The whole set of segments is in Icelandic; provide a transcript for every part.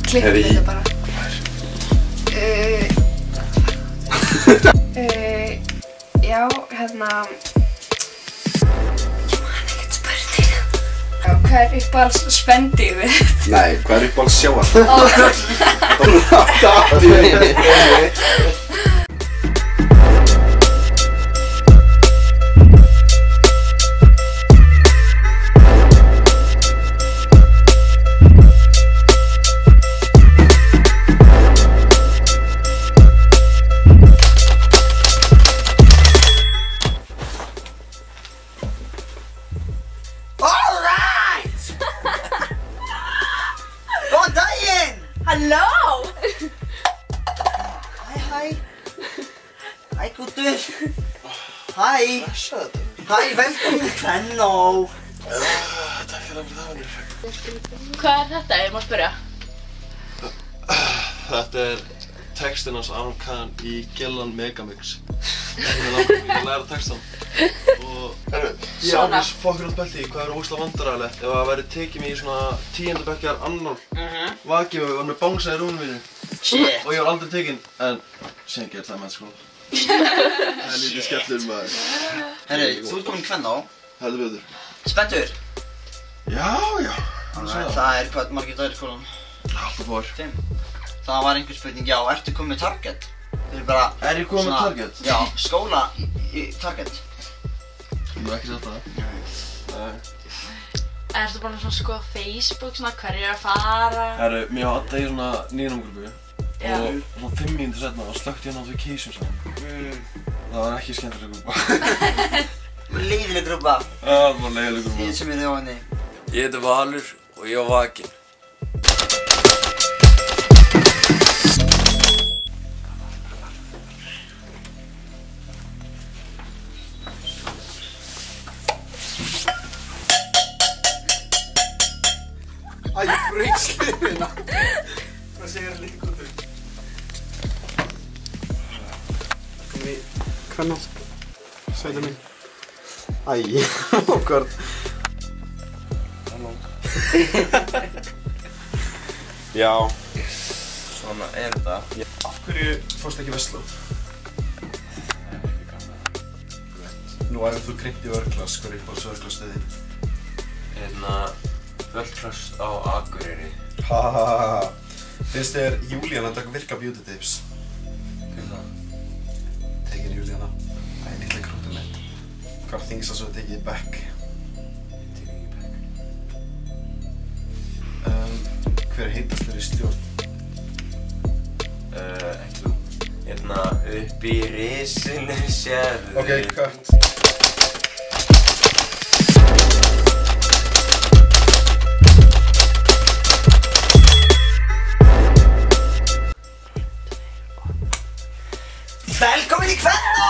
Klippum þetta bara. Já, hérna... Ég man ekkert spurninga. Já, hvað er uppáhalds spendýrið þitt? Nei, hvað er uppáhalds sjávar? Halló! Hæ. Hæ, Gúttur. Hæ. Hæ, velkomin í Kvennó. Takk fyrir það, Vanur. Hvað er þetta, ég má spyrja? Þetta er textinn hans Aron Kahn í Gillan Megamix. Ég læra textan. Og ég ánvís fokkur út belti í hvað er ógeðslega vandræðilegt ef það væri tekið mig í svona 10. bekkjar annan vakið og var með bangsa í rúminu mínu. Shit. Og ég var aldrei tekinn, en sen gerði það menn sko. Það er lítið skellur maður. Herri, þú ert komin í Kvennó. Heldur betur. Spenntur? Já. Það er hvað margir dagar í skólanum? Alltaf fór. 5. Það var einhver spurning, já, ertu komin með Target? Þau eru bara... Er ég komin með Target? Já, skóla í Target. Ég hef ekki sett það. Nei. Ertu bara svona að skoða Facebook, svona hverju er að fara? Herru, mér var alltaf í svona nýjunumgrúpu og Já. svona 5 mínútur setna og slökkti ég notification saman. Það var ekki skemmtileg grúpa. Leiðileg grúpa. Það var leiðileg grúpa. Þið sem eru á henni. Ég heiti Valur og ég var vakinn. Æ, ég braut slifina. Hvað segir það líka út? Kom í Kvennó, sveita mín. Æ, okkar. Halló. Já, svona er þetta. Af hverju fórstu ekki Vestló? Nú æfum þú krympt í vörklass, hvað er uppáhalds vörklasstöðin? Vörklass á Akureyri. Hahaha. Finnst þér Júlíana að virka beauty tips? Hvað er það? Tekir Júlíana. Það er litla krútið mitt. Hvað er þingsa svo að tekið í bekk? Tekið ekki bekk. Hver er heitastur í stjórn? Ekki þú. Upp í risinu sérðu. Ok, cut. Velkomin í Kvennó!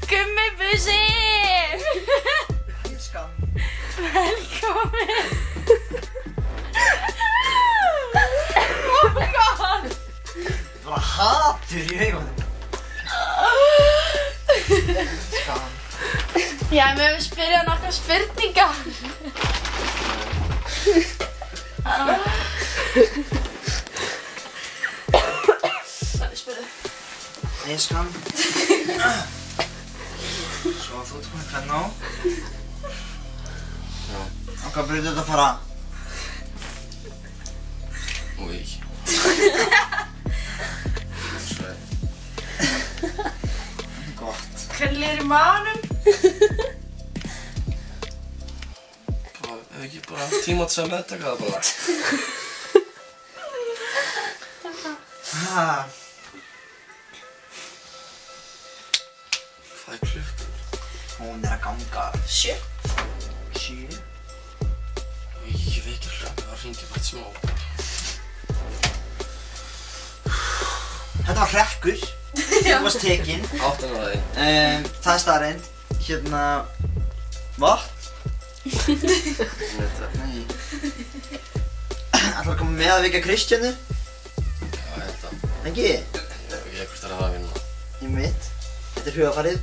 Gummibusinn! Skam. Velkomin! Oh my god! Það var hatur í augunum. Skam. Já, ég með spyrja nokkra spurningar. Spurðu. Nei, skam. Svo þú ert komin í Kvennó. Já. Og hvað byrjuðu þetta að fara? Úi. Gott. Hvernig er í maganum? Hefur ekki bara haft tíma til að meðtaka það bara? Hvað er klukkan? Hún er að ganga 7. Ég veit ekki alveg, það hringdi bara smá. Þetta var hrekkur. Þú varst tekinn. Áttan að því. Það er staðreynd. Hérna... Vatn? Nei. Ætlarðu að koma með að vekja Kristjánu? Já, ég held að. Ekki? Ég hvort er að það vinna. Ég mitt. Þetta er hugafarið.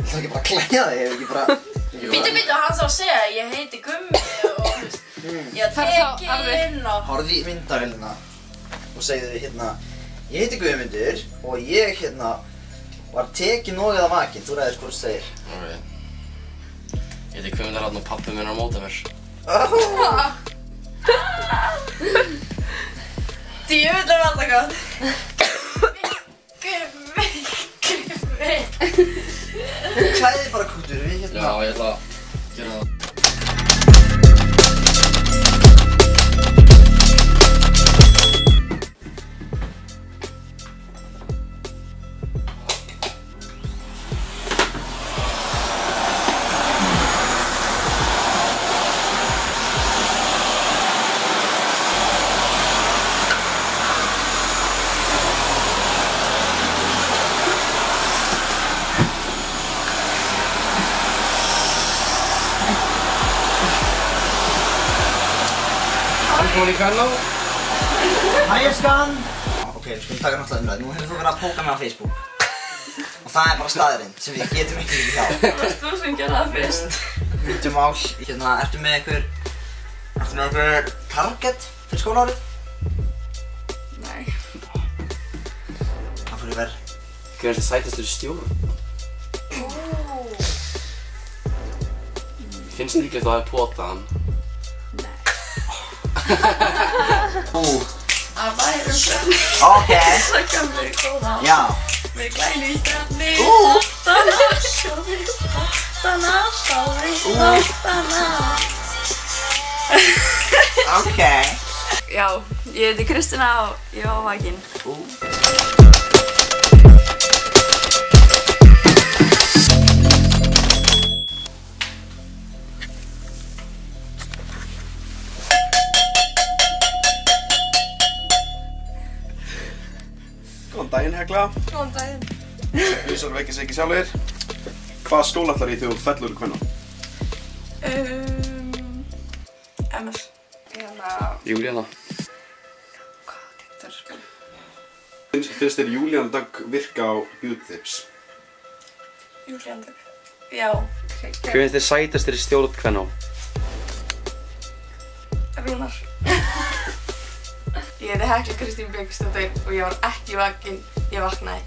Það er ekki bara að klæja þig, ég hef ekki bara... Ég Bíddu, hann sá að segja að ég heiti Gummi og ég tekinn og... Horfðu í myndavélina og segðu hérna ég heiti Guðmundur og ég hérna var tekinn og eða vakinn, þú ræðir hvort þú segir. Ok. Ég heiti Guðmundur Árni og pabbi minn er á móti mér. Djöfull var það gott. Gummi. Þú klæðir bara kútur við hérna. Já, ég ætla að gera það. Velkomin í Kvennó. Hæskan! Ok, við skulum taka náttúrulega umræði. Nú hefur þú verið að póka mig á Facebook. Og það er bara staðurinn sem við getum ekki hjá. Það varst þú sem gerði það fyrst. Myndumál, hérna, ertu með einhver target fyrir skólaárið? Nei. Það fyrir verð. Hver er þetta sætastur stjóra? Finnst þér líklegt að það er potað hann? Það væri svona. Ok. Það gamli góða. Já. Við glæni í stefni. Óttana. Sjóði. Óttana. Sáði. Óttana. Ok. Já, ég heiti Kristina og ég var vakinn. Góðan daginn, Hekla. Góðan daginn. Húsar vekkir sig ekki sjálfur. Hvaða skóla ætlar í þegar þú fellur úr Kvennó? MS. Júlíana. Hvað þetta er spil? Finnst þér Júlíana Dögg virka á Beauty Tips? Júlíandur. Já. Hver finnst þér sætastur í stjórn Kvennó? Rúnar. Ég heiti Hekla Kristín Björnsdóttir og ég var ekki vakinn, ég vaknaði.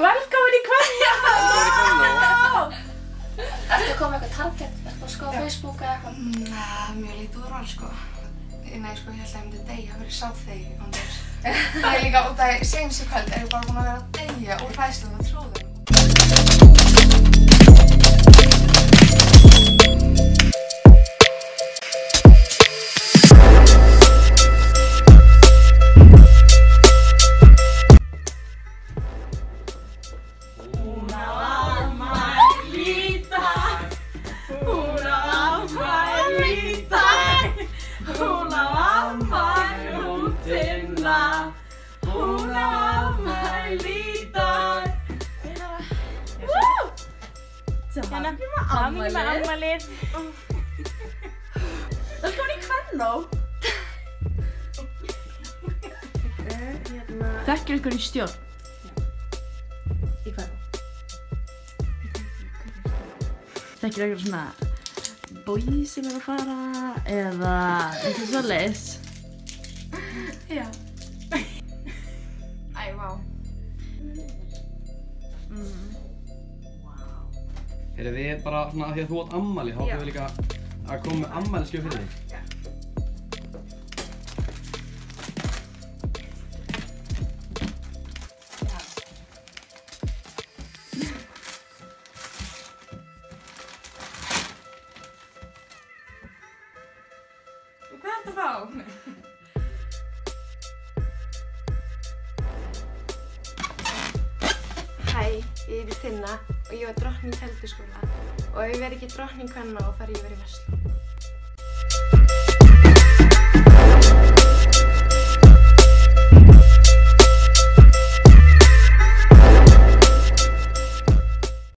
Velkomin í Kvennó! Ertu að koma með eitthvað target? Ertu að skoða Facebook eða eitthvað? Mjög lítið úrval sko. Nei sko, ég held að ég myndi deyja fyrir sáþegi án þess. Nei líka út af seinustu kvöld er ég bara búin að vera að deyja úr hræðslu og trúðum. Hamingju með afmælið. Velkomin í Kvennó. Þekkir ykkur í stjórn? Í Kvennó. Þekkir ykkur svona boy sem er að fara eða eitthvað svoleiðis? Já. Æ, vá. Heyrðu, við bara svona af því að þú átt ammæli, þá ætlum við líka að koma með ammælisgjöf fyrir þig. Já. Hvað ertu að fá? Hæ, ég heiti Tinna og ég var drottning Keldusskóla og ef ég verð ekki drottning kvenna þá fer ég að vera í Versló.